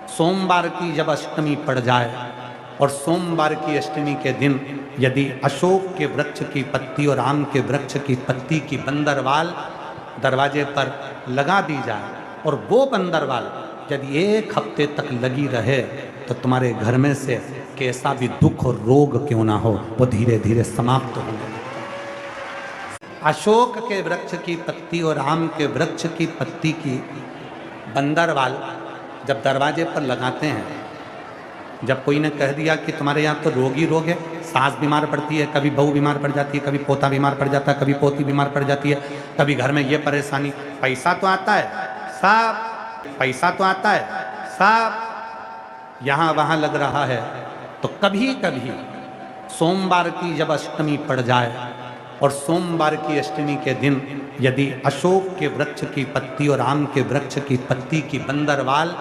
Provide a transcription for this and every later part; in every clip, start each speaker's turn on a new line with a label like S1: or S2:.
S1: सोमवार की जब अष्टमी पड़ जाए और सोमवार की अष्टमी के दिन यदि अशोक के वृक्ष की पत्ती और आम के वृक्ष की पत्ती की बंदरवाल दरवाजे पर लगा दी जाए और वो बंदरवाल यदि एक हफ्ते तक लगी रहे तो तुम्हारे घर में से कैसा भी दुख और रोग क्यों ना हो वो धीरे धीरे समाप्त होने लगता है। अशोक के वृक्ष की पत्ती और आम के वृक्ष की पत्ती की बंदरवाल जब दरवाजे पर लगाते हैं, जब कोई ने कह दिया कि तुम्हारे यहाँ तो रोग ही रोग है, सास बीमार पड़ती है, कभी बहू बीमार पड़ जाती है, कभी पोता बीमार पड़ जाता है, कभी पोती बीमार पड़ जाती है, कभी घर में ये परेशानी, पैसा तो आता है सब, पैसा तो आता है सब यहाँ वहाँ लग रहा है, तो कभी कभी सोमवार की जब अष्टमी पड़ जाए और सोमवार की अष्टमी के दिन यदि अशोक के वृक्ष की पत्ती और आम के वृक्ष की पत्ती की बंदरवाल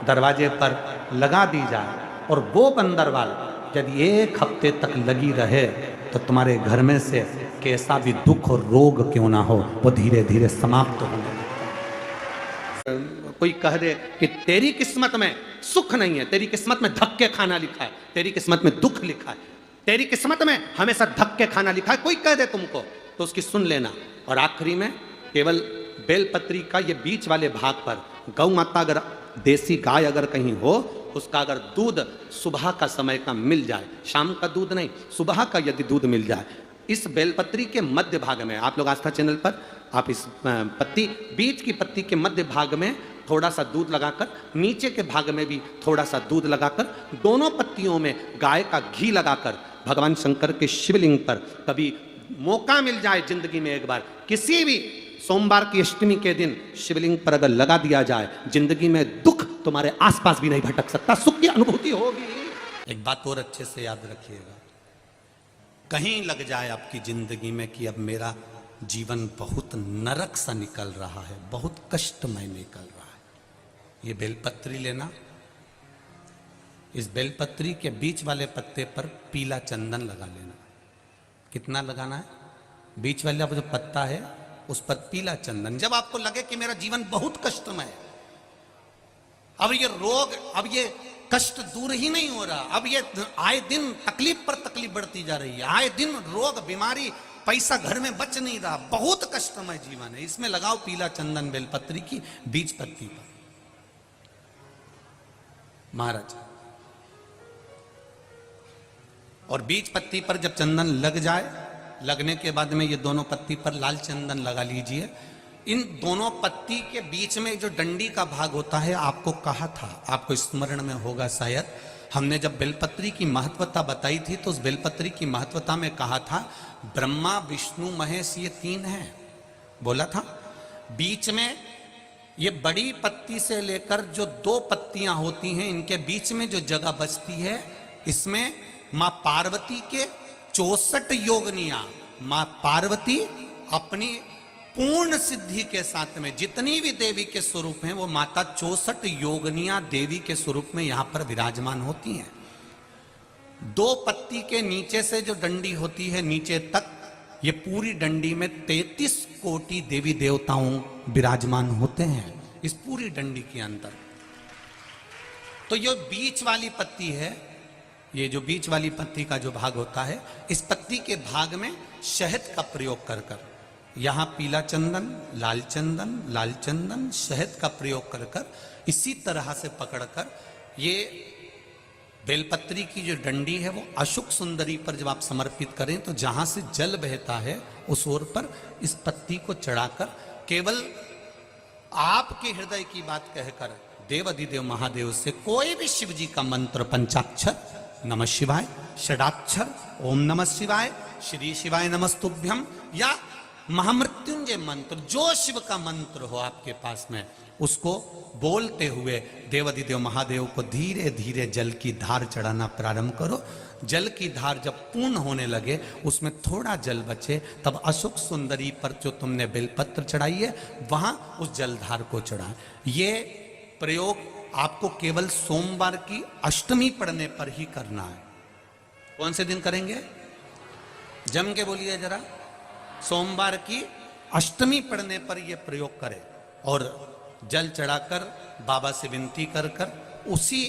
S1: दरवाजे पर लगा दी जाए और वो बंदरवाल यदि एक हफ्ते तक लगी रहे तो तुम्हारे घर में से कैसा भी दुख और रोग क्यों ना हो वो धीरे धीरे समाप्त होने लगता है। कोई कह दे कि तेरी किस्मत में सुख नहीं है, तेरी किस्मत में धक्के खाना लिखा है, तेरी किस्मत में दुख लिखा है, तेरी किस्मत में हमेशा धक्के खाना लिखा है, कोई कह दे तुमको तो उसकी सुन लेना। और आखिरी में केवल बेलपत्री का ये बीच वाले भाग पर गौ माता अगर देसी गाय अगर कहीं हो, उसका अगर दूध सुबह का समय का मिल जाए, शाम का दूध नहीं, सुबह का यदि दूध मिल जाए, इस बेलपत्री के मध्य भाग में, आप लोग आस्था चैनल पर आप इस पत्ती बीच की पत्ती के मध्य भाग में थोड़ा सा दूध लगाकर, नीचे के भाग में भी थोड़ा सा दूध लगाकर, दोनों पत्तियों में गाय का घी लगाकर भगवान शंकर के शिवलिंग पर कभी मौका मिल जाए जिंदगी में एक बार, किसी भी सोमवार की अष्टमी के दिन शिवलिंग पर अगर लगा दिया जाए, जिंदगी में दुख तुम्हारे आसपास भी नहीं भटक सकता, सुख की अनुभूति होगी। एक बात और अच्छे से याद रखिएगा, कहीं लग जाए आपकी जिंदगी में कि अब मेरा जीवन बहुत नरक सा निकल रहा है, बहुत कष्टमय निकल रहा है, ये बेलपत्री लेना, इस बेलपत्री के बीच वाले पत्ते पर पीला चंदन लगा लेना। कितना लगाना है? बीच वाला जो पत्ता है उस पर पीला चंदन। जब आपको लगे कि मेरा जीवन बहुत कष्टमय है, अब ये रोग, अब ये कष्ट दूर ही नहीं हो रहा, अब ये आए दिन तकलीफ पर तकलीफ बढ़ती जा रही है, आए दिन रोग बीमारी, पैसा घर में बच नहीं रहा, बहुत कष्टमय जीवन है, इसमें लगाओ पीला चंदन बेलपत्री की बीज पत्ती पर। महाराज, और बीज पत्ती पर जब चंदन लग जाए, लगने के बाद में ये दोनों पत्ती पर लाल चंदन लगा लीजिए। इन दोनों पत्ती के बीच में जो डंडी का भाग होता है, आपको कहा था, आपको स्मरण में होगा शायद, हमने जब बेलपत्री की महत्वता बताई थी तो उस बेलपत्री की महत्वता में कहा था ब्रह्मा विष्णु महेश ये तीन हैं, बोला था। बीच में ये बड़ी पत्ती से लेकर जो दो पत्तियां होती हैं, इनके बीच में जो जगह बचती है, इसमें मां पार्वती के 64 योगनियां, मां पार्वती अपनी पूर्ण सिद्धि के साथ में जितनी भी देवी के स्वरूप हैं, वो माता 64 योगनियां देवी के स्वरूप में यहां पर विराजमान होती हैं। दो पत्ती के नीचे से जो डंडी होती है नीचे तक, ये पूरी डंडी में 33 कोटि देवी देवताओं विराजमान होते हैं इस पूरी डंडी के अंदर। तो ये बीच वाली पत्ती है, ये जो बीच वाली पत्ती का जो भाग होता है, इस पत्ती के भाग में शहद का प्रयोग कर कर, यहां पीला चंदन, लाल चंदन, लाल चंदन, शहद का प्रयोग कर कर, इसी तरह से पकड़कर ये बेलपत्री की जो डंडी है वो अशुक सुंदरी पर जब आप समर्पित करें तो जहां से जल बहता है उस ओर पर इस पत्ती को चढ़ाकर केवल आपके हृदय की बात कहकर देवाधिदेव महादेव से कोई भी शिव जी का मंत्र, पंचाक्षर नमः शिवाय, षडाक्षर ओम नमः शिवाय, श्री शिवाय नमस्तुभ्यम, या महामृत्युंजय मंत्र, जो शिव का मंत्र हो आपके पास में, उसको बोलते हुए देवाधिदेव महादेव को धीरे धीरे जल की धार चढ़ाना प्रारंभ करो। जल की धार जब पूर्ण होने लगे, उसमें थोड़ा जल बचे, तब अशोक सुंदरी पर जो तुमने बेलपत्र चढ़ाई है वहां उस जलधार को चढ़ाएं। ये प्रयोग आपको केवल सोमवार की अष्टमी पड़ने पर ही करना है। कौन से दिन करेंगे? जम के बोलिए जरा। सोमवार की अष्टमी पड़ने पर यह प्रयोग करें और जल चढ़ाकर बाबा से विनती कर कर उसी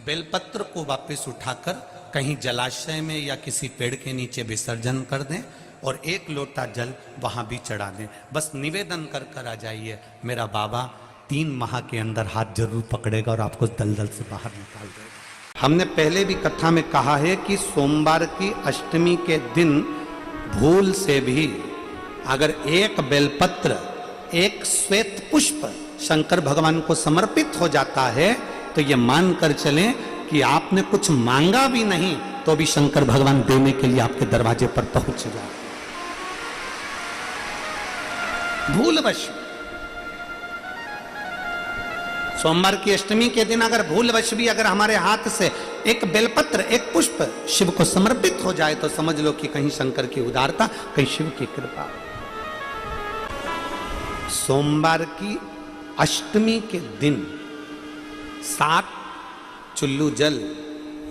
S1: बेलपत्र को वापस उठाकर कहीं जलाशय में या किसी पेड़ के नीचे विसर्जन कर दें और 1 लोटा जल वहां भी चढ़ा दें। बस निवेदन कर कर आ जाइए, मेरा बाबा 3 माह के अंदर हाथ जरूर पकड़ेगा और आपको दलदल से बाहर निकाल देगा। हमने पहले भी कथा में कहा है कि सोमवार की अष्टमी के दिन भूल से भी अगर 1 बेलपत्र, 1 श्वेत पुष्प शंकर भगवान को समर्पित हो जाता है तो ये मानकर चलें कि आपने कुछ मांगा भी नहीं तो भी शंकर भगवान देने के लिए आपके दरवाजे पर पहुंच जाए। भूलवश सोमवार की अष्टमी के दिन अगर भूलवश भी अगर हमारे हाथ से 1 बेलपत्र, 1 पुष्प शिव को समर्पित हो जाए तो समझ लो कि कहीं शंकर की उदारता, कहीं शिव की कृपा। सोमवार की अष्टमी के दिन 7 चुल्लू जल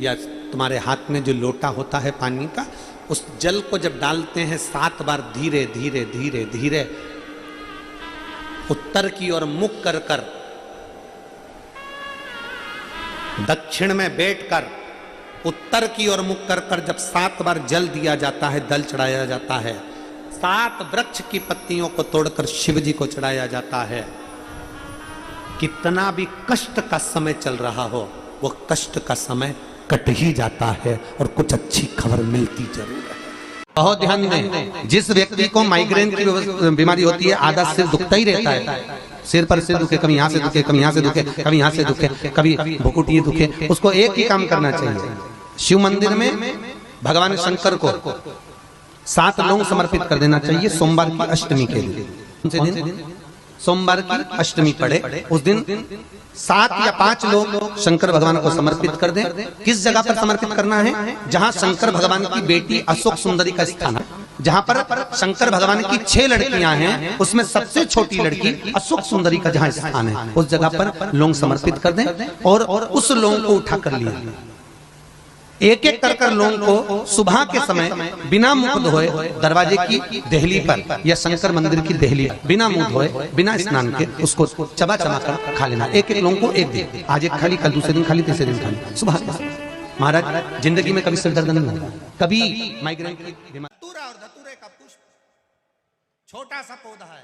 S1: या तुम्हारे हाथ में जो लोटा होता है पानी का, उस जल को जब डालते हैं 7 बार धीरे धीरे धीरे धीरे उत्तर की ओर मुख कर कर, दक्षिण में बैठकर उत्तर की ओर मुख कर कर जब 7 बार जल दिया जाता है, दल चढ़ाया जाता है, 7 वृक्ष की पत्तियों को तोड़कर शिव जी को चढ़ाया जाता है। कितना भी कष्ट का समय चल रहा हो, वो कष्ट का समय कट ही जाता है और कुछ अच्छी खबर मिलती जरूर है। बहुत ध्यान दें, जिस व्यक्ति को माइग्रेन की बीमारी होती है, आधा सिर दुखता ही रहता है, सिर पर सिर दुखे, कभी यहां से दुखे, कभी यहां से दुखे, कभी यहां से दुखे, कभी भुकुटी दुखे, उसको एक ही काम करना चाहिए, शिव मंदिर में भगवान शंकर को 7 लौंग समर्पित कर देना चाहिए। सोमवार की अष्टमी के दिन, सोमवार की अष्टमी पड़े उस दिन 7 या 5 लोग शंकर भगवान को समर्पित कर दें। किस जगह पर समर्पित करना है? जहां शंकर भगवान की बेटी अशोक सुंदरी का स्थान है, जहां पर शंकर भगवान की 6 लड़कियां हैं, उसमें सबसे छोटी लड़की अशोक सुंदरी का जहां स्थान है, उस जगह पर लौंग समर्पित कर दें और उस लौंग को उठा कर लिया, एक एक कर कर लौंग को सुबह के समय बिना मुख धोए दरवाजे की देहली पर या शंकर मंदिर की देहली पर बिना मुंह धोए, बिना स्नान के उसको चबा चबा कर खा लेना। एक एक लौंग को एक दिन, आज एक खाली, कल दूसरे दिन खाली, तीसरे दिन खाली, सुबह। महाराज जिंदगी में कभी सिर दर्द नहीं होगा, कभी माइग्रेन की बीमारी। धतूरा और धतूरे का पुष्प छोटा सा पौधा है,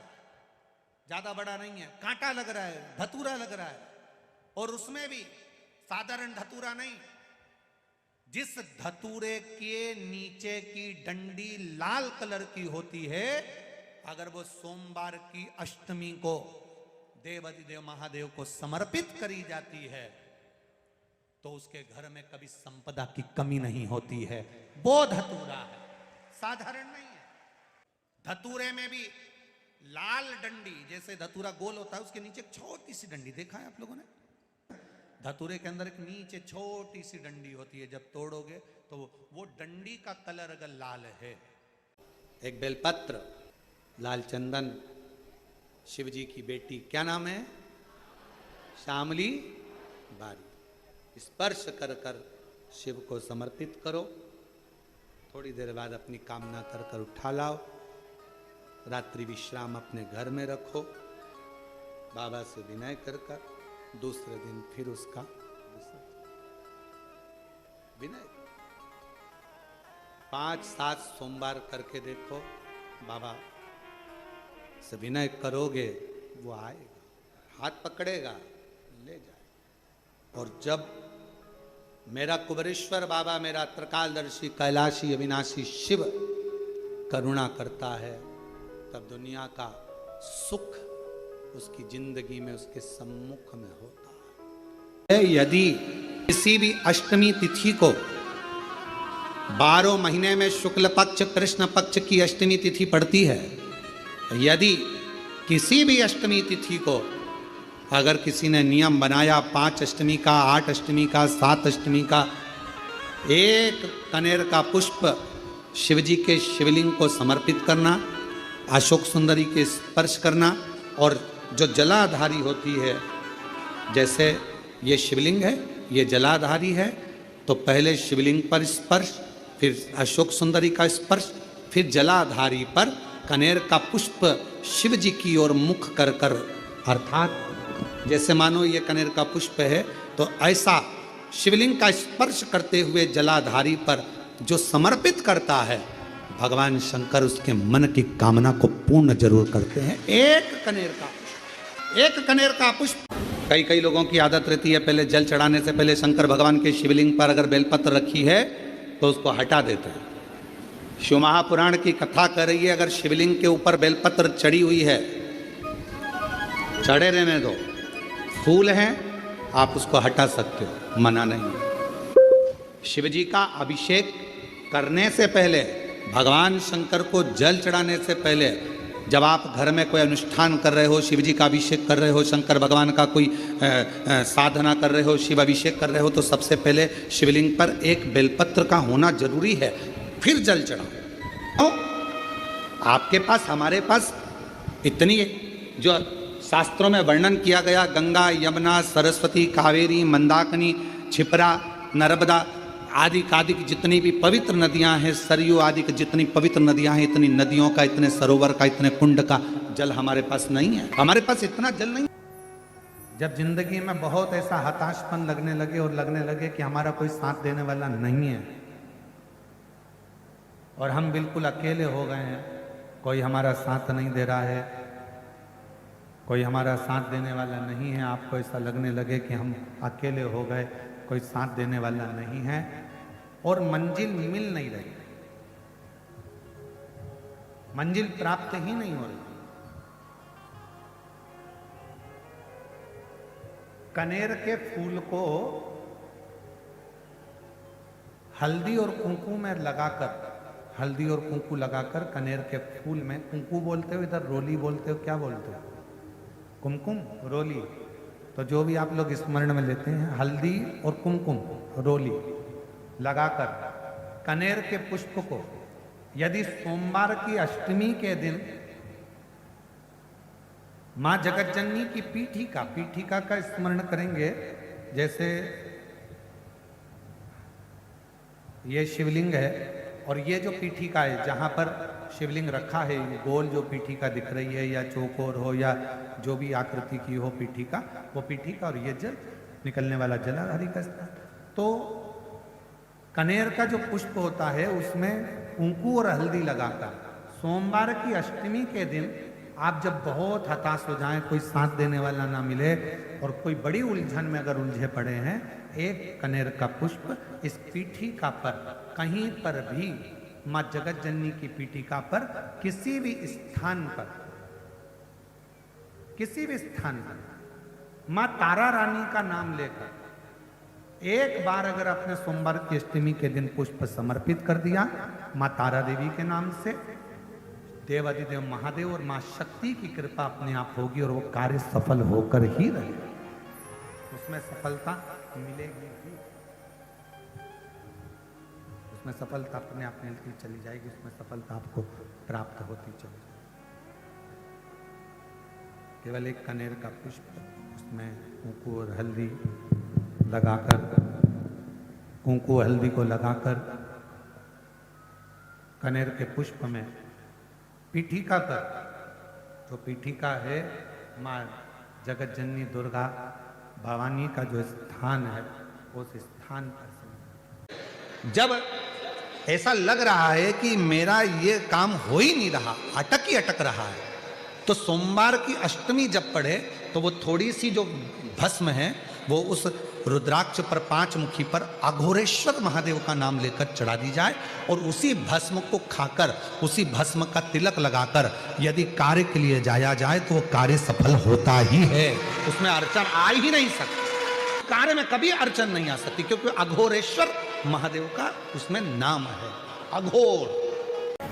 S1: ज्यादा बड़ा नहीं है, कांटा लग रहा है, धतूरा लग रहा है, और उसमें भी साधारण धतूरा नहीं, जिस धतूरे के नीचे की डंडी लाल कलर की होती है, अगर वो सोमवार की अष्टमी को देवाधिदेव महादेव को समर्पित करी जाती है तो उसके घर में कभी संपदा की कमी नहीं होती है। वो धतूरा है, साधारण नहीं है। धतूरे में भी लाल डंडी, जैसे धतूरा गोल होता है उसके नीचे एक छोटी सी डंडी, देखा है आप लोगों ने? धतूरे के अंदर एक नीचे छोटी सी डंडी होती है, जब तोड़ोगे तो वो डंडी का कलर अगर लाल है। एक बेलपत्र, लाल चंदन, शिव जी की बेटी, क्या नाम है? श्यामली बारी, स्पर्श कर कर शिव को समर्पित करो। थोड़ी देर बाद अपनी कामना कर कर उठा लाओ, रात्रि विश्राम अपने घर में रखो, बाबा से विनय कर कर दूसरे दिन फिर उसका विनय। 5-7 सोमवार करके देखो, बाबा से विनय करोगे, वो आएगा, हाथ पकड़ेगा, ले जाए। और जब मेरा कुबरेश्वर बाबा, मेरा त्रिकालदर्शी कैलाशी अविनाशी शिव करुणा करता है, तब दुनिया का सुख उसकी जिंदगी में, उसके सम्मुख में होता है। यदि किसी भी अष्टमी तिथि को 12 महीने में शुक्ल पक्ष कृष्ण पक्ष की अष्टमी तिथि पड़ती है, यदि किसी भी अष्टमी तिथि को अगर किसी ने नियम बनाया 5 अष्टमी का, 8 अष्टमी का, 7 अष्टमी का, 1 कनेर का पुष्प शिवजी के शिवलिंग को समर्पित करना, अशोक सुंदरी के स्पर्श करना, और जो जलाधारी होती है, जैसे ये शिवलिंग है, ये जलाधारी है, तो पहले शिवलिंग पर स्पर्श, फिर अशोक सुंदरी का स्पर्श, फिर जलाधारी पर कनेर का पुष्प शिव जी की ओर मुख कर कर, अर्थात जैसे मानो ये कनेर का पुष्प है, तो ऐसा शिवलिंग का स्पर्श करते हुए जलाधारी पर जो समर्पित करता है, भगवान शंकर उसके मन की कामना को पूर्ण जरूर करते हैं। एक कनेर का पुष्प। कई लोगों की आदत रहती है, पहले जल चढ़ाने से पहले शंकर भगवान के शिवलिंग पर अगर बेलपत्र रखी है तो उसको हटा देते हैं। शिव महापुराण की कथा कर रही है, अगर शिवलिंग के ऊपर बेलपत्र चढ़ी हुई है, चढ़े रहने दो, फूल हैं, आप उसको हटा सकते हो, मना नहीं। शिव जी का अभिषेक करने से पहले, भगवान शंकर को जल चढ़ाने से पहले, जब आप घर में कोई अनुष्ठान कर रहे हो, शिव जी का अभिषेक कर रहे हो, शंकर भगवान का कोई साधना कर रहे हो, शिव अभिषेक कर रहे हो, तो सबसे पहले शिवलिंग पर एक बेलपत्र का होना जरूरी है, फिर जल चढ़ाओ। आपके पास, हमारे पास इतनी जो शास्त्रों में वर्णन किया गया, गंगा, यमुना, सरस्वती, कावेरी, मंदाकिनी, क्षिप्रा, नर्मदा आदि आदि की जितनी भी पवित्र नदियां हैं, सरयू आदि की जितनी पवित्र नदियां हैं, इतनी नदियों का, इतने सरोवर का, इतने कुंड का जल हमारे पास नहीं है। हमारे पास इतना जल नहीं। जब जिंदगी में बहुत ऐसा हताशपन लगने लगे कि हमारा कोई साथ देने वाला नहीं है और हम बिल्कुल अकेले हो गए हैं, कोई हमारा साथ नहीं दे रहा है, कोई हमारा साथ देने वाला नहीं है, आपको ऐसा लगने लगे कि हम अकेले हो गए, कोई साथ देने वाला नहीं है और मंजिल मिल नहीं रही, मंजिल प्राप्त ही नहीं हो रही। कनेर के फूल को हल्दी और कुंकू में लगाकर, हल्दी और कुंकू लगाकर कनेर के फूल में, कुंकू बोलते हो, इधर रोली बोलते हो, क्या बोलते हो? कुमकुम, रोली। तो जो भी आप लोग स्मरण में लेते हैं, हल्दी और कुमकुम, रोली लगाकर कनेर के पुष्प को यदि सोमवार की अष्टमी के दिन मां जगतजननी की पीठिका का स्मरण करेंगे, जैसे ये शिवलिंग है और ये जो पीठिका है जहां पर शिवलिंग रखा है, गोल जो पीठिका दिख रही है या चौकोर हो या जो भी आकृति की हो पीठिका, वो पीठिका और ये जल निकलने वाला जलाधारी का स्थान। तो कनेर का जो पुष्प होता है उसमें कुंकू और हल्दी लगाकर सोमवार की अष्टमी के दिन आप जब बहुत हताश हो जाएं, कोई साथ देने वाला ना मिले और कोई बड़ी उलझन में अगर उलझे पड़े हैं, एक कनेर का पुष्प इस पीठिका पर, कहीं पर भी मां जगतजननी की पीठिका पर, किसी भी स्थान पर मां तारा रानी का नाम लेकर एक बार अगर अपने सोमवार की अष्टमी के दिन पुष्प समर्पित कर दिया मां तारा देवी के नाम से, देवाधिदेव महादेव और मां शक्ति की कृपा अपने आप होगी और वो कार्य सफल होकर ही रहेगा, उसमें सफलता मिलेगी ही, उसमें सफलता अपने आप मिलती चली जाएगी, उसमें सफलता आपको प्राप्त होती चली जाएगी। केवल एक कनेर का पुष्प, उसमें कुंकू और हल्दी लगाकर, कुंकू हल्दी को लगाकर कनेर के पुष्प में पीठिका पर, जो पीठिका है माँ जगतजननी दुर्गा भवानी का जो स्थान है, उस स्थान पर जब ऐसा लग रहा है कि मेरा ये काम हो ही नहीं रहा, अटक रहा है, तो सोमवार की अष्टमी जब पढ़े तो वो थोड़ी सी जो भस्म है वो उस रुद्राक्ष पर, 5 मुखी पर अघोरेश्वर महादेव का नाम लेकर चढ़ा दी जाए और उसी भस्म को खाकर, उसी भस्म का तिलक लगाकर यदि कार्य के लिए जाया जाए तो वो कार्य सफल होता ही है, उसमें अड़चन आ ही नहीं सकती, कार्य में कभी अड़चन नहीं आ सकती, क्योंकि अघोरेश्वर महादेव का उसमें नाम है, अघोर।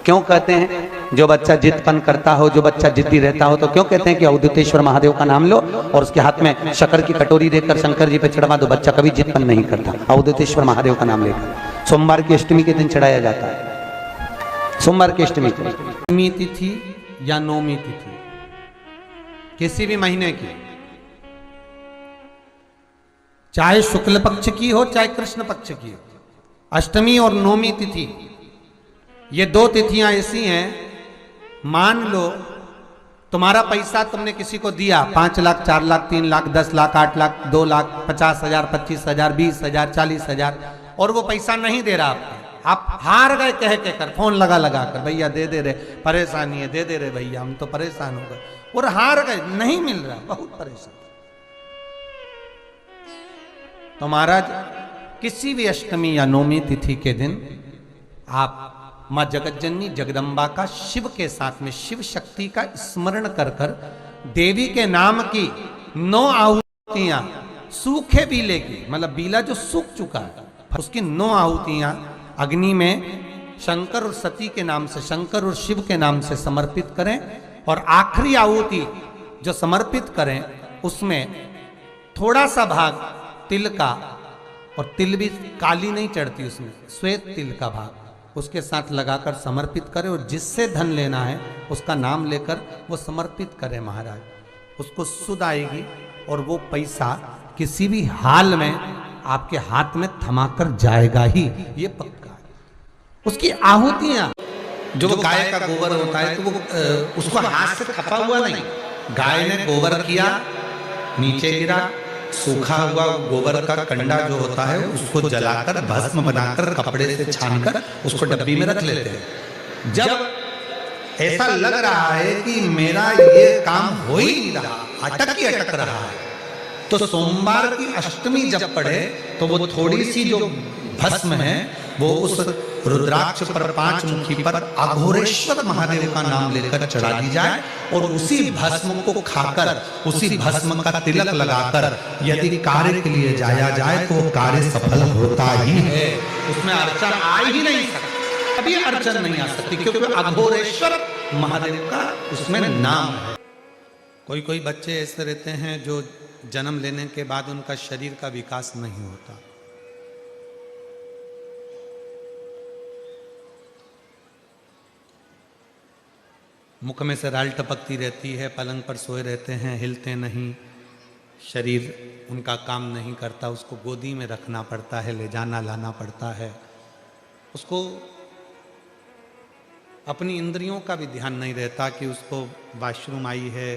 S2: क्यों कहते हैं जो बच्चा जिदपन करता हो, जो बच्चा जिद्दी रहता हो, तो क्यों कहते हैं कि अवधूतेश्वर महादेव का नाम लो और उसके हाथ में शक्कर की कटोरी देकर शंकर जी पे चढ़वा दो, बच्चा कभी जिदपन नहीं करता। अवधूतेश्वर महादेव का नाम लेकर सोमवार की अष्टमी के दिन चढ़ाया जाता है। सोमवार की अष्टमी
S1: तिथि या नौमी तिथि किसी भी महीने की, चाहे शुक्ल पक्ष की हो चाहे कृष्ण पक्ष की हो, अष्टमी और नौमी तिथि ये 2 तिथियां ऐसी हैं, मान लो तुम्हारा पैसा तुमने किसी को दिया 5 लाख, 4 लाख, 3 लाख, 10 लाख, 8 लाख, 2 लाख, 50,000, 25,000, 20,000, 40,000 और वो पैसा नहीं दे रहा आपको, आप हार गए कह के कर, फोन लगा लगा कर, भैया दे दे रहे, परेशानी है, दे दे रहे भैया, हम तो परेशान हो गए, और हार गए, नहीं मिल रहा, बहुत परेशान। तो महाराज किसी भी अष्टमी या नवमी तिथि के दिन आप मां जगतजननी जगदम्बा का शिव के साथ में शिव शक्ति का स्मरण कर कर देवी के नाम की 9 आहुतियां सूखे बीले की, मतलब बीला जो सूख चुका है उसकी 9 आहुतियां अग्नि में शंकर और सती के नाम से, शंकर और शिव के नाम से समर्पित करें, और आखिरी आहुति जो समर्पित करें उसमें थोड़ा सा भाग तिल का, और तिल भी काली नहीं चढ़ती उसमें, श्वेत तिल का भाग उसके साथ लगाकर समर्पित करें, और जिससे धन लेना है उसका नाम लेकर वो समर्पित करें महाराज, उसको सुध आएगी और वो पैसा किसी भी हाल में आपके हाथ में थमाकर जाएगा ही, ये पक्का है। उसकी आहुतियां जो गाय का गोबर होता है तो वो उसको हाथ से थपा हुआ नहीं, गाय ने गोबर किया, नीचे गिरा, सूखा हुआ गोबर का कंडा जो होता है उसको जलाकर भस्म बनाकर कपड़े से छानकर उसको डब्बी में रख लेते हैं। जब ऐसा लग रहा है कि मेरा ये काम हो ही नहीं रहा, अटक रहा है, तो सोमवार की अष्टमी जब पड़े तो वो थोड़ी सी जो भस्म है वो उस रुद्राक्ष पर 5 मुखी पर अघोरेश्वर महादेव का नाम लेकर चढ़ा दी जाए, और उसी भस्म को खाकर, उसी भस्म का तिलक लगाकर यदि कार्य के लिए जाया जाए तो कार्य सफल होता ही है, उसमें अड़चन आ ही नहीं सकती, अभी अड़चन नहीं आ सकती, क्योंकि अघोरेश्वर महादेव का उसमें नाम है। कोई कोई बच्चे ऐसे रहते हैं जो जन्म लेने के बाद उनका शरीर का विकास नहीं होता, मुख में से राल टपकती रहती है, पलंग पर सोए रहते हैं, हिलते नहीं, शरीर उनका काम नहीं करता, उसको गोदी में रखना पड़ता है, ले जाना लाना पड़ता है, उसको अपनी इंद्रियों का भी ध्यान नहीं रहता कि उसको वॉशरूम आई है,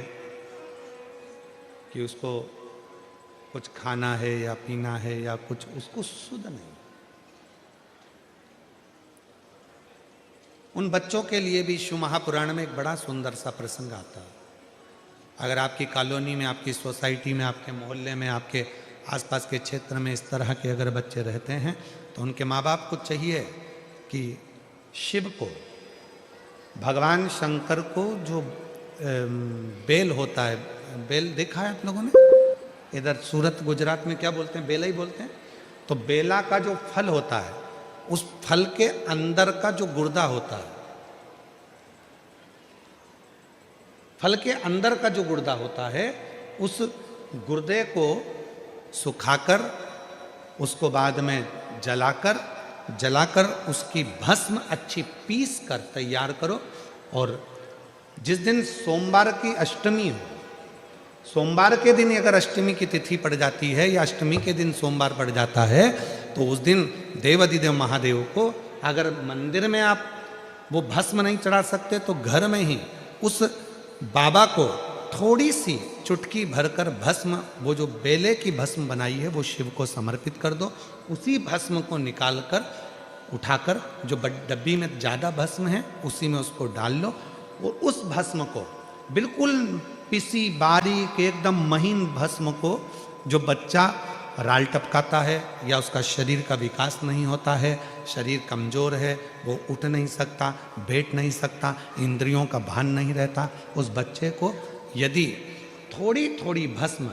S1: कि उसको कुछ खाना है या पीना है या कुछ, उसको सुध नहीं। उन बच्चों के लिए भी शिव महापुराण में एक बड़ा सुंदर सा प्रसंग आता है। अगर आपकी कॉलोनी में, आपकी सोसाइटी में, आपके मोहल्ले में, आपके आसपास के क्षेत्र में इस तरह के अगर बच्चे रहते हैं तो उनके माँ बाप को चाहिए कि शिव को, भगवान शंकर को जो बेल होता है, बेल देखा है आप लोगों ने, इधर सूरत गुजरात में क्या बोलते हैं, बेला ही बोलते हैं, तो बेला का जो फल होता है उस फल के अंदर का जो गुर्दा होता है, फल के अंदर का जो गुर्दा होता है, उस गुर्दे को सुखाकर उसको बाद में जलाकर उसकी भस्म अच्छी पीस कर तैयार करो, और जिस दिन सोमवार की अष्टमी हो, सोमवार के दिन अगर अष्टमी की तिथि पड़ जाती है या अष्टमी के दिन सोमवार पड़ जाता है तो उस दिन देवाधिदेव महादेव को, अगर मंदिर में आप वो भस्म नहीं चढ़ा सकते तो घर में ही उस बाबा को थोड़ी सी चुटकी भरकर भस्म, वो जो बेले की भस्म बनाई है वो शिव को समर्पित कर दो। उसी भस्म को निकालकर उठाकर जो डब्बी में ज़्यादा भस्म है उसी में उसको डाल लो, और उस भस्म को बिल्कुल पिसी बारीक एकदम महीन भस्म को, जो बच्चा राल टपकाता है या उसका शरीर का विकास नहीं होता है, शरीर कमज़ोर है, वो उठ नहीं सकता, बैठ नहीं सकता, इंद्रियों का भान नहीं रहता, उस बच्चे को यदि थोड़ी थोड़ी भस्म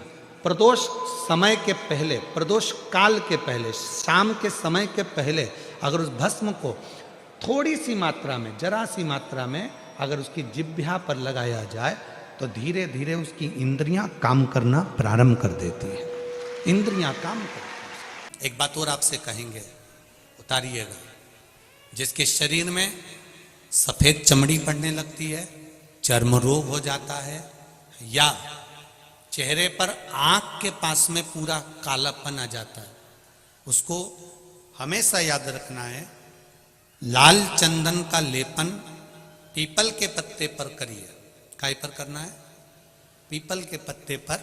S1: प्रदोष समय के पहले, प्रदोष काल के पहले, शाम के समय के पहले अगर उस भस्म को थोड़ी सी मात्रा में, जरा सी मात्रा में अगर उसकी जिह्वा पर लगाया जाए तो धीरे धीरे उसकी इंद्रियां काम करना प्रारंभ कर देती है, इंद्रियां काम करती हैं। एक बात और आपसे कहेंगे, उतारिएगा, जिसके शरीर में सफ़ेद चमड़ी पड़ने लगती है, चर्म रोग हो जाता है, या चेहरे पर आँख के पास में पूरा कालापन आ जाता है, उसको हमेशा याद रखना है, लाल चंदन का लेपन पीपल के पत्ते पर करिए, काय पर करना है? पीपल के पत्ते पर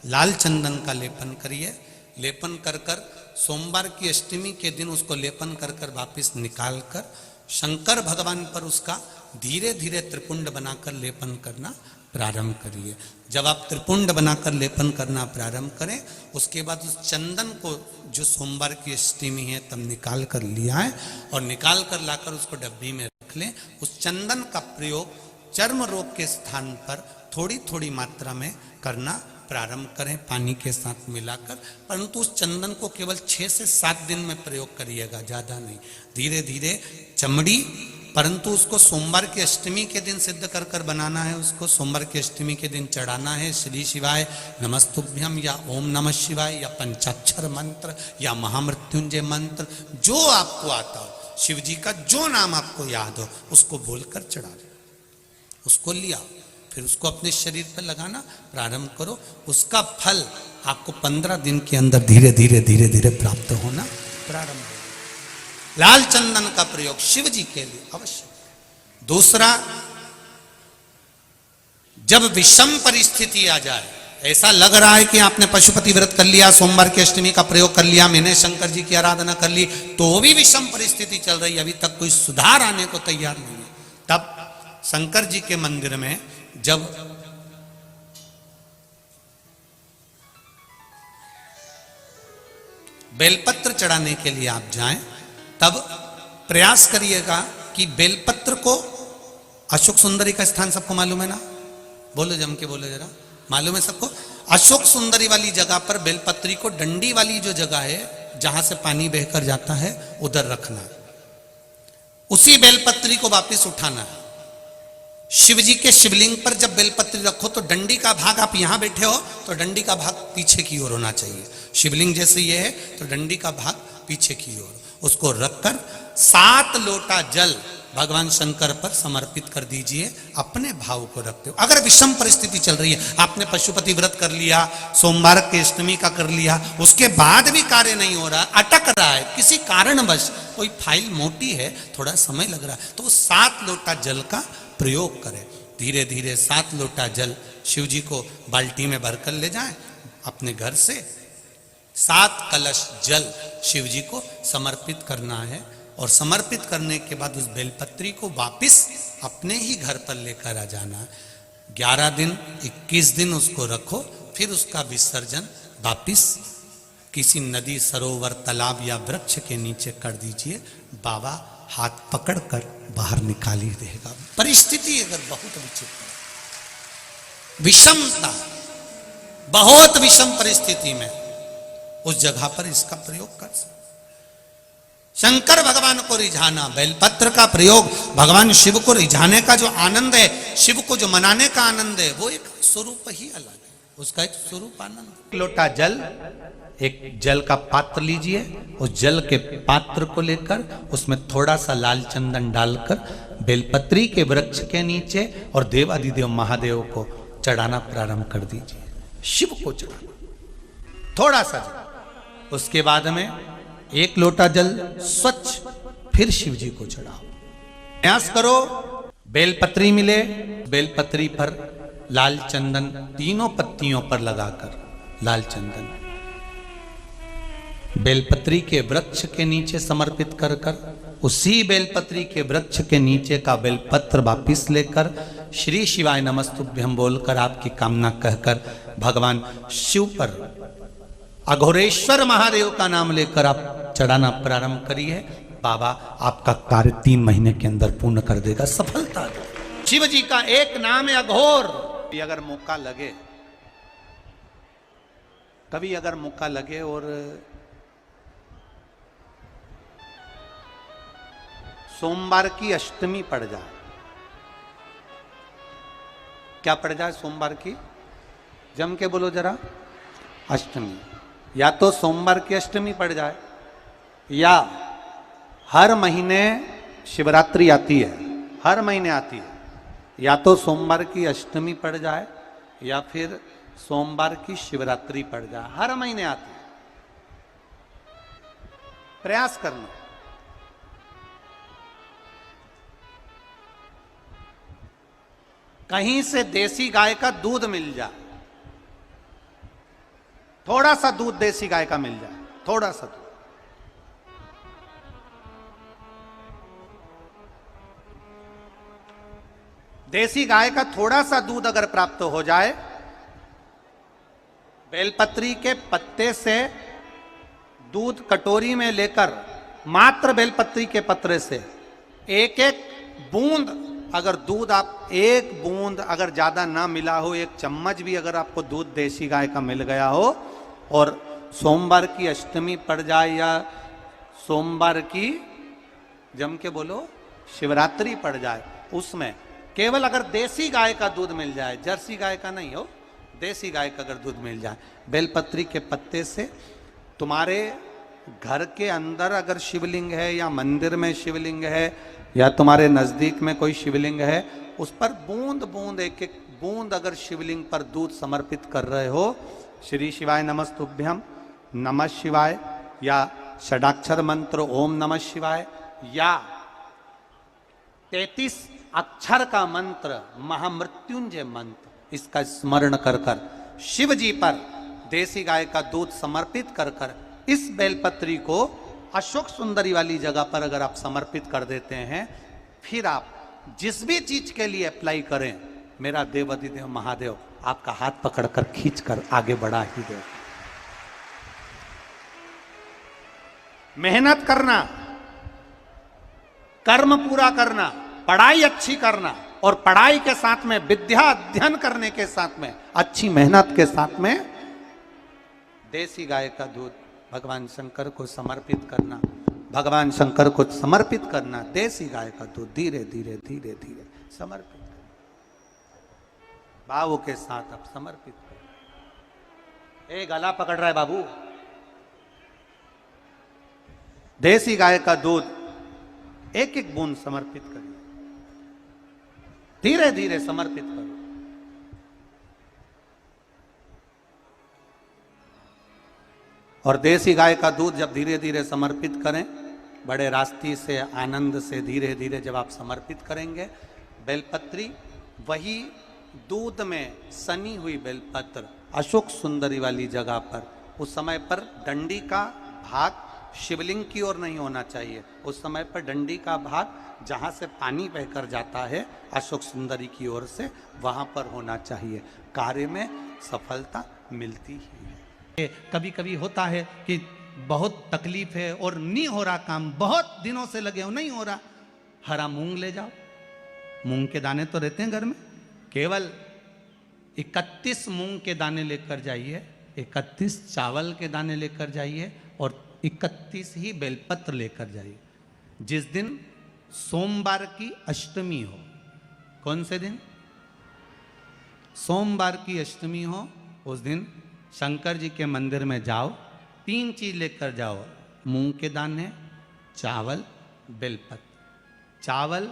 S1: लाल चंदन का लेपन करिए। लेपन कर कर सोमवार की अष्टमी के दिन उसको लेपन कर कर वापिस निकाल कर शंकर भगवान पर उसका धीरे धीरे त्रिपुंड बनाकर लेपन करना प्रारंभ करिए। जब आप त्रिपुंड बनाकर लेपन करना प्रारंभ करें, उसके बाद उस चंदन को जो सोमवार की अष्टमी है तब निकाल कर लिया है और निकाल कर लाकर उसको डब्बी में रख लें। उस चंदन का प्रयोग चर्म रोग के स्थान पर थोड़ी थोड़ी मात्रा में करना प्रारंभ करें पानी के साथ मिलाकर, परंतु उस चंदन को केवल 6 से 7 दिन में प्रयोग करिएगा, ज़्यादा नहीं। धीरे धीरे चमड़ी, परंतु उसको सोमवार की अष्टमी के दिन सिद्ध कर कर बनाना है। उसको सोमवार की अष्टमी के दिन चढ़ाना है श्री शिवाय नमस्तुभ्यम या ओम नमः शिवाय या पंचाक्षर मंत्र या महामृत्युंजय मंत्र, जो आपको आता हो, शिव जी का जो नाम आपको याद हो उसको बोलकर चढ़ा दो। उसको लिया, फिर उसको अपने शरीर पर लगाना प्रारंभ करो। उसका फल आपको 15 दिन के अंदर धीरे धीरे धीरे धीरे प्राप्त होना प्रारंभ हो। लाल चंदन का प्रयोग शिव जी के लिए अवश्य। दूसरा, जब विषम परिस्थिति आ जाए, ऐसा लग रहा है कि आपने पशुपति व्रत कर लिया, सोमवार की अष्टमी का प्रयोग कर लिया, मैंने शंकर जी की आराधना कर ली, तो भी विषम परिस्थिति चल रही है, अभी तक कोई सुधार आने को तैयार नहीं है, तब शंकर जी के मंदिर में जब बेलपत्र चढ़ाने के लिए आप जाएं, तब प्रयास करिएगा कि बेलपत्र को, अशोक सुंदरी का स्थान सबको मालूम है ना? बोलो, जम के बोलो जरा, मालूम है सबको? अशोक सुंदरी वाली जगह पर बेलपत्री को डंडी वाली जो जगह है जहां से पानी बहकर जाता है उधर रखना है। उसी बेलपत्री को वापस उठाना है। शिव जी के शिवलिंग पर जब बेलपत्री रखो तो डंडी का भाग, आप यहां बैठे हो तो डंडी का भाग पीछे की ओर होना चाहिए। शिवलिंग जैसे ये है तो डंडी का भाग पीछे की ओर, उसको रखकर 7 लोटा जल भगवान शंकर पर समर्पित कर दीजिए अपने भाव को रखते हो। अगर विषम परिस्थिति चल रही है, आपने पशुपति व्रत कर लिया, सोमवार की अष्टमी का कर लिया, उसके बाद भी कार्य नहीं हो रहा, अटक रहा है किसी कारणवश, कोई फाइल मोटी है, थोड़ा समय लग रहा है, तो 7 लोटा जल का प्रयोग करें। धीरे धीरे 7 लोटा जल शिव जी को बाल्टी में भरकर ले जाएं अपने घर से। 7 कलश जल शिव जी को समर्पित करना है और समर्पित करने के बाद उस बेलपत्री को वापिस अपने ही घर पर लेकर आ जाना है। 11 दिन 21 दिन उसको रखो, फिर उसका विसर्जन वापिस किसी नदी, सरोवर, तालाब या वृक्ष के नीचे कर दीजिए। बाबा हाथ पकड़कर बाहर निकाल ही देगा। परिस्थिति अगर बहुत विचित्र, विषमता, बहुत विषम परिस्थिति में उस जगह पर इसका प्रयोग कर सकते। शंकर भगवान को रिझाना, बेलपत्र का प्रयोग भगवान शिव को रिझाने का जो आनंद है, शिव को जो मनाने का आनंद है, वो एक स्वरूप ही अलग है, उसका एक स्वरूप आनंद। लोटा जल, एक जल का पात्र लीजिए, उस जल के पात्र को लेकर उसमें थोड़ा सा लाल चंदन डालकर बेलपत्री के वृक्ष के नीचे और देवादिदेव महादेव को चढ़ाना प्रारंभ कर दीजिए। शिव को चढ़ाना थोड़ा सा जल, उसके बाद में 1 लोटा जल स्वच्छ फिर शिव जी को चढ़ाओ। प्रयास करो बेलपत्री मिले, बेलपत्री पर लाल चंदन तीनों पत्तियों पर लगाकर लाल चंदन बेलपत्री के वृक्ष के नीचे समर्पित कर कर उसी बेलपत्री के वृक्ष के नीचे का बेलपत्र वापिस लेकर श्री शिवाय नमस्तुभ्यम बोलकर आपकी कामना कहकर भगवान शिव पर अघोरेश्वर महादेव का नाम लेकर आप चढ़ाना प्रारंभ करिए। बाबा आपका कार्य 3 महीने के अंदर पूर्ण कर देगा, सफलता देगा। शिव जी का एक नाम है अघोर। अगर मौका लगे, कभी अगर मौका लगे और सोमवार की अष्टमी पड़ जाए, क्या पड़ जाए? सोमवार की, जम के बोलो जरा, अष्टमी। या तो सोमवार की अष्टमी पड़ जाए, या हर महीने शिवरात्रि आती है, हर महीने आती है, या तो सोमवार की अष्टमी पड़ जाए या फिर सोमवार की शिवरात्रि पड़ जाए, हर महीने आती है। प्रयास करना। कहीं से देसी गाय का दूध मिल जाए, थोड़ा सा दूध देसी गाय का मिल जाए, थोड़ा सा दूध, देसी गाय का थोड़ा सा दूध अगर प्राप्त हो जाए, बेलपत्री के पत्ते से दूध कटोरी में लेकर, मात्र बेलपत्री के पत्रे से एक एक बूंद अगर दूध, आप एक बूंद अगर ज्यादा ना मिला हो, एक चम्मच भी अगर आपको दूध देसी गाय का मिल गया हो, और सोमवार की अष्टमी पड़ जाए या सोमवार की, जम के बोलो, शिवरात्रि पड़ जाए, उसमें केवल अगर देसी गाय का दूध मिल जाए, जर्सी गाय का नहीं हो, देसी गाय का अगर दूध मिल जाए, बेलपत्री के पत्ते से, तुम्हारे घर के अंदर अगर शिवलिंग है या मंदिर में शिवलिंग है या तुम्हारे नजदीक में कोई शिवलिंग है, उस पर बूंद बूंद, एक एक बूंद अगर शिवलिंग पर दूध समर्पित कर रहे हो, श्री शिवाय नमस्तुभ्यम, नमः शिवाय, या षडाक्षर मंत्र ओम नमः शिवाय, या 33 अक्षर का मंत्र महामृत्युंजय मंत्र, इसका स्मरण कर कर शिव जी पर देसी गाय का दूध समर्पित कर कर इस बेलपत्री को अशोक सुंदरी वाली जगह पर अगर आप समर्पित कर देते हैं, फिर आप जिस भी चीज के लिए अप्लाई करें, मेरा देवाधिदेव महादेव आपका हाथ पकड़कर खींचकर आगे बढ़ा ही दे। मेहनत करना, कर्म पूरा करना, पढ़ाई अच्छी करना, और पढ़ाई के साथ में विद्या अध्ययन करने के साथ में अच्छी मेहनत के साथ में देसी गाय का दूध भगवान शंकर को समर्पित करना, भगवान शंकर को समर्पित करना, देसी गाय का दूध धीरे धीरे धीरे धीरे समर्पित करना, भावों के साथ आप समर्पित करें। ए गला पकड़ रहा है बाबू, देसी गाय का दूध एक एक बूंद समर्पित करिए, धीरे धीरे समर्पित करो। और देसी गाय का दूध जब धीरे धीरे समर्पित करें, बड़े रास्ती से, आनंद से धीरे धीरे जब आप समर्पित करेंगे, बेलपत्री वही दूध में सनी हुई बेलपत्र अशोक सुंदरी वाली जगह पर, उस समय पर डंडी का भाग शिवलिंग की ओर नहीं होना चाहिए, उस समय पर डंडी का भाग जहाँ से पानी बहकर जाता है अशोक सुंदरी की ओर से, वहाँ पर होना चाहिए। कार्य में सफलता मिलती ही है। कभी कभी होता है कि बहुत तकलीफ है और नहीं हो रहा काम, बहुत दिनों से लगे हो, नहीं हो रहा, हरा मूंग ले जाओ, मूंग के दाने तो रहते हैं घर में, केवल 31 मूंग के दाने लेकर जाइए, 31 चावल के दाने लेकर जाइए, और 31 ही बेलपत्र लेकर जाइए। जिस दिन सोमवार की अष्टमी हो, कौन से दिन? सोमवार की अष्टमी हो, उस दिन शंकर जी के मंदिर में जाओ, 3 चीज लेकर जाओ, मूंग के दाने, चावल, बेलपत्र। चावल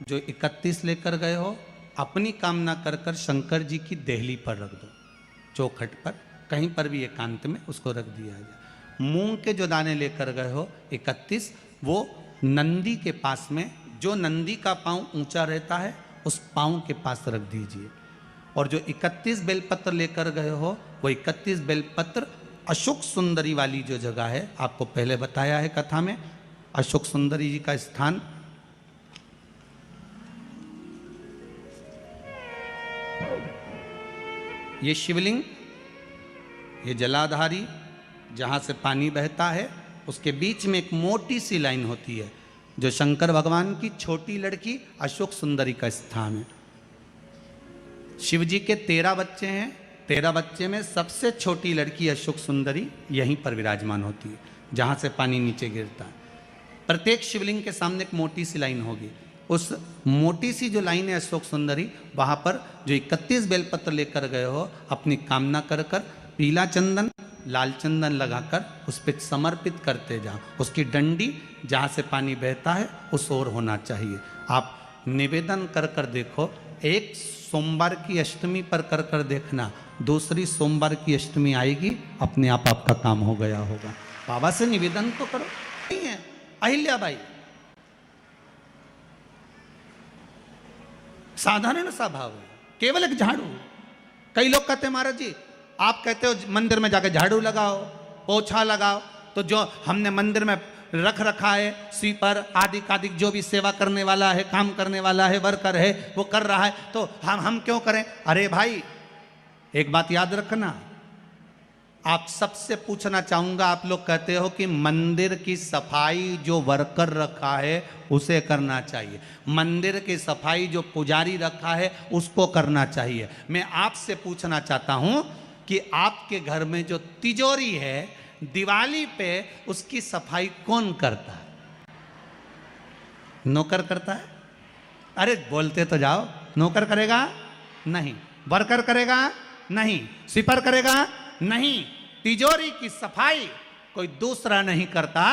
S1: जो 31 लेकर गए हो, अपनी कामना कर कर शंकर जी की देहली पर रख दो, चौखट पर, कहीं पर भी एकांत में उसको रख दिया जाए। मूंग के जो दाने लेकर गए हो 31, वो नंदी के पास में, जो नंदी का पांव ऊंचा रहता है उस पांव के पास रख दीजिए। और जो 31 बेलपत्र लेकर गए हो, वो 31 बेलपत्र अशोक सुंदरी वाली जो जगह है, आपको पहले बताया है कथा में, अशोक सुंदरी जी का स्थान ये शिवलिंग, ये जलाधारी जहाँ से पानी बहता है, उसके बीच में एक मोटी सी लाइन होती है, जो शंकर भगवान की छोटी लड़की अशोक सुंदरी का स्थान है। शिव जी के 13 बच्चे हैं, 13 बच्चे में सबसे छोटी लड़की अशोक सुंदरी यहीं पर विराजमान होती है, जहाँ से पानी नीचे गिरता है। प्रत्येक शिवलिंग के सामने एक मोटी सी लाइन होगी, उस मोटी सी जो लाइन है अशोक सुंदरी, वहाँ पर जो 31 बेलपत्र लेकर गए हो, अपनी कामना कर कर पीला चंदन, लाल चंदन लगाकर उस पर समर्पित करते जाओ। उसकी डंडी जहाँ से पानी बहता है उस ओर होना चाहिए। आप निवेदन कर कर देखो, एक सोमवार की अष्टमी पर कर कर देखना, दूसरी सोमवार की अष्टमी आएगी, अपने आप आपका काम हो गया होगा। बाबा से निवेदन तो करो। नहीं है अहिल्याबाई, साधारण सा भाव है, केवल एक झाड़ू। कई लोग कहते हैं महाराज जी आप कहते हो मंदिर में जाके झाड़ू लगाओ, पोछा लगाओ, तो जो हमने मंदिर में रख रखा है स्वीपर आदि आदि जो भी सेवा करने वाला है, काम करने वाला है, वर्कर है, वो कर रहा है, तो हम क्यों करें? अरे भाई एक बात याद रखना, आप सबसे पूछना चाहूंगा, आप लोग कहते हो कि मंदिर की सफाई जो वर्कर रखा है उसे करना चाहिए, मंदिर की सफाई जो पुजारी रखा है उसको करना चाहिए। मैं आपसे पूछना चाहता हूं कि आपके घर में जो तिजोरी है दिवाली पे उसकी सफाई कौन करता है? नौकर करता है? अरे बोलते तो जाओ। नौकर करेगा? नहीं। वर्कर करेगा? नहीं। स्वीपर करेगा? नहीं। तिजोरी की सफाई कोई दूसरा नहीं करता,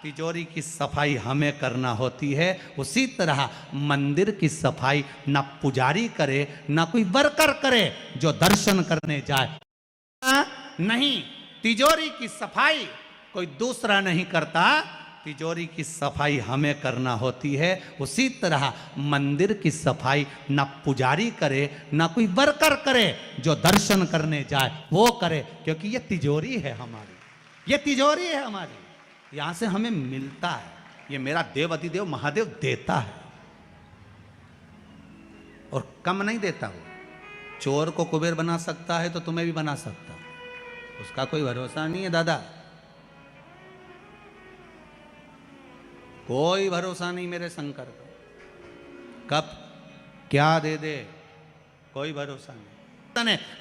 S1: तिजोरी की सफाई हमें करना होती है। उसी तरह मंदिर की सफाई ना पुजारी करे ना कोई वर्कर करे जो दर्शन करने जाए, नहीं, तिजोरी की सफाई कोई दूसरा नहीं करता, तिजोरी की सफाई हमें करना होती है। उसी तरह मंदिर की सफाई ना पुजारी करे ना कोई वर्कर करे, जो दर्शन करने जाए वो करे, क्योंकि ये तिजोरी है हमारी, ये तिजोरी है हमारी, यहां से हमें मिलता है, ये मेरा देव अधिदेव महादेव देता है और कम नहीं देता। वो चोर को कुबेर बना सकता है तो तुम्हें भी बना सकता, उसका कोई भरोसा नहीं है दादा, कोई भरोसा नहीं मेरे शंकर का, कब क्या दे दे कोई भरोसा नहीं।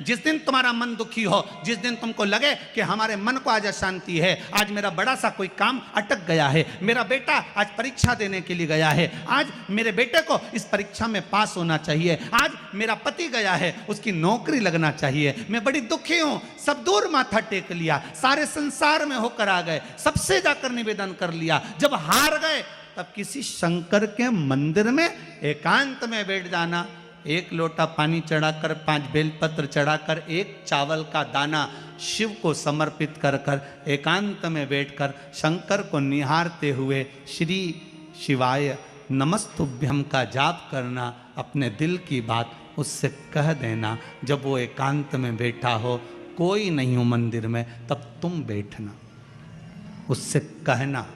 S1: जिस दिन तुम्हारा मन दुखी हो, जिस दिन तुमको लगे कि हमारे मन को आज अशांति है, आज मेरा बड़ा सा कोई काम अटक गया है, मेरा बेटा आज परीक्षा देने के लिए गया है, आज मेरे बेटे को इस परीक्षा में पास होना चाहिए, आज मेरा पति गया है उसकी नौकरी लगना चाहिए, मैं बड़ी दुखी हूं, सब दूर माथा टेक लिया, सारे संसार में होकर आ गए, सबसे जाकर निवेदन कर लिया, जब हार गए तब किसी शंकर के मंदिर में एकांत में बैठ जाना, एक लोटा पानी चढ़ाकर, 5 बेलपत्र चढ़ाकर, एक चावल का दाना शिव को समर्पित कर कर एकांत में बैठकर शंकर को निहारते हुए श्री शिवाय नमस्तुभ्यम का जाप करना, अपने दिल की बात उससे कह देना। जब वो एकांत में बैठा हो, कोई नहीं हो मंदिर में, तब तुम बैठना, उससे कहना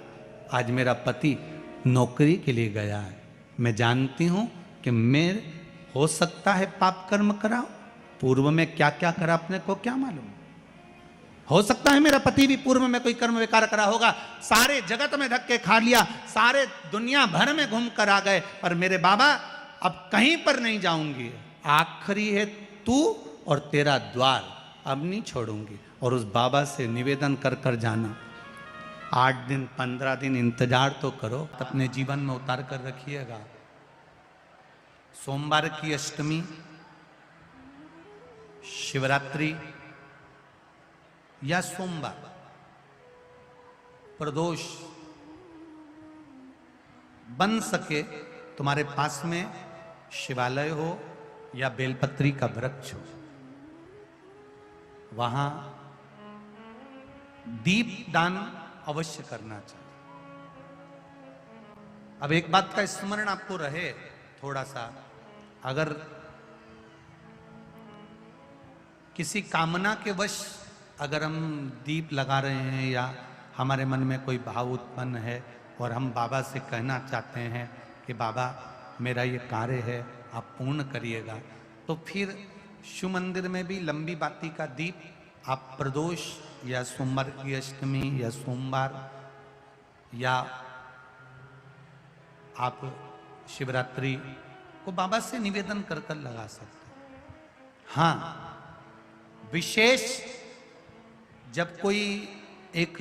S1: आज मेरा पति नौकरी के लिए गया है, मैं जानती हूँ कि मैं हो सकता है पाप कर्म कराओ, पूर्व में क्या क्या करा अपने को क्या मालूम, हो सकता है मेरा पति भी पूर्व में कोई कर्म विकार करा होगा, सारे जगत में धक्के खा लिया, सारे दुनिया भर में घूम कर आ गए, पर मेरे बाबा अब कहीं पर नहीं जाऊंगी, आखिरी है तू और तेरा द्वार, अब नहीं छोड़ूंगी। और उस बाबा से निवेदन कर कर जाना, 8 दिन 15 दिन इंतजार तो करो, अपने जीवन में उतार कर रखिएगा। सोमवार की अष्टमी, शिवरात्रि या सोमवार, प्रदोष बन सके तुम्हारे पास में शिवालय हो या बेलपत्री का वृक्ष हो, वहां दीप दान अवश्य करना चाहिए। अब एक बात का स्मरण आपको रहे थोड़ा सा, अगर किसी कामना के वश अगर हम दीप लगा रहे हैं या हमारे मन में कोई भाव उत्पन्न है और हम बाबा से कहना चाहते हैं कि बाबा मेरा ये कार्य है आप पूर्ण करिएगा, तो फिर शिव मंदिर में भी लंबी बाती का दीप आप प्रदोष या सोमवार की अष्टमी या सोमवार या आप शिवरात्रि को बाबा से निवेदन कर कर लगा सकते हैं। हाँ, विशेष जब कोई एक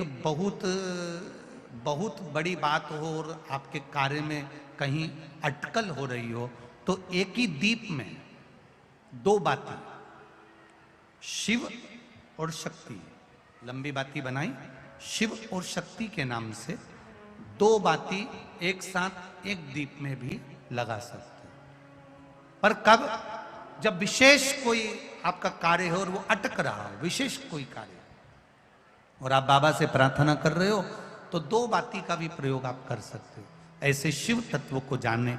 S1: बहुत बड़ी बात हो और आपके कार्य में कहीं अटकल हो रही हो, तो एक ही दीप में 2 बाती, शिव और शक्ति, लंबी बाती बनाई शिव और शक्ति के नाम से, 2 बाती एक साथ एक दीप में भी लगा सकते हैं। पर कब? जब विशेष कोई आपका कार्य हो और वो अटक रहा हो, विशेष कोई कार्य, और आप बाबा से प्रार्थना कर रहे हो, तो 2 बाती का भी प्रयोग आप कर सकते हो। ऐसे शिव तत्व को जानने